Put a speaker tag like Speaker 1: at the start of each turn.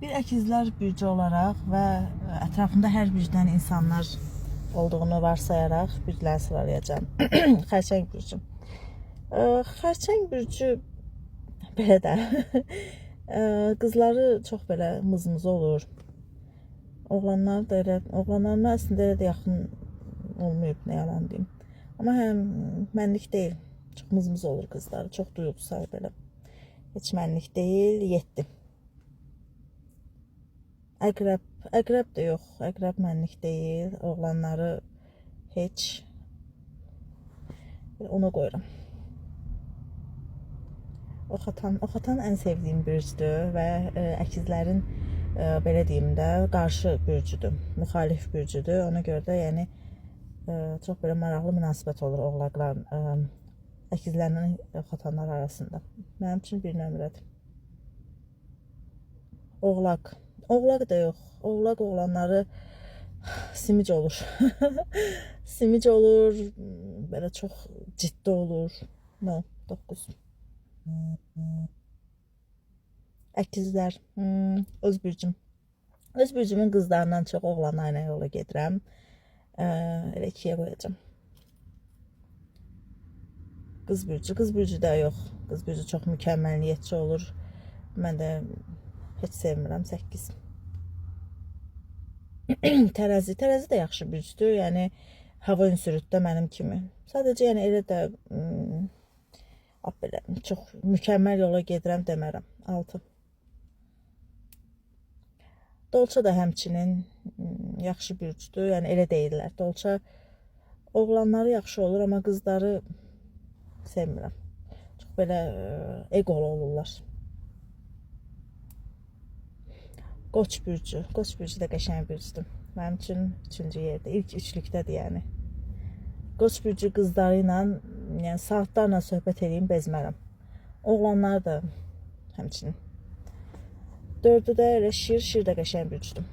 Speaker 1: Bir əkizlər bürcü olaraq və ətrafında hər bürcdən insanlar olduğunu varsayaraq bürcləri sıralayacağım. Xərçəng bürcü. Xərçəng bürcü belə də qızları çox belə mızmız olur. Oğlanlar da elə, oğlanlarına əslində elə də yaxın olmayıb, nə yalan deyim. Amma həm mənlik deyil, çox mızmız olur qızları, çox duyğusal belə. Heç mənlik deyil, 7. Əqrəb də yox, əqrəb mənlik deyil, oğlanları heç, ona qoyuram. Oxatan ən sevdiyim bürcdür və əkizlərin belə deyim də qarşı bürcüdür, müxalif bürcüdür. Ona görə də yəni çox belə maraqlı münasibət olur oğlaqların, əkizlərlə oxatanlar arasında. Mənim üçün bir nömrədir. Oğlaq. Oğlaq da yox. Oğlaq oğlanları simic olur. Simic olur, belə çox ciddi olur. No, 9. Əkizlər. Öz bürcüm. Öz bürcümün qızlarından çox oğlanlarla yola gedirəm. Elə 2-yə qoyacağım. Qız bürcü. Qız bürcü də yox. Qız bürcü çox mükəmməliyetçi olur. Mən də heç sevmirəm, 8. Tərəzi. Tərəzi də yaxşı bürcdür. Yəni hava ünsürüddə mənim kimi. Sadəcə yəni elə də belə çox mükəmməl yola gedirəm demərəm. 6. Dolça da həmçinin yaxşı bürcdür. Yəni elə deyirlər. Dolça oğlanları yaxşı olur, amma qızları sevmirəm. Çox belə egolu olurlar. Qoç bürcü. Qoç bürcü də qəşəng bürcdür. Mənim üçün 3-cü yerdə. İlk 3-lükdədir yəni. Qoç bürcü qızları ilə yəni saatlarla söhbət edeyim, bezmərəm. Oğlanlar da həmçinin. 4-ü də elə şir də qəşəng bürcdür.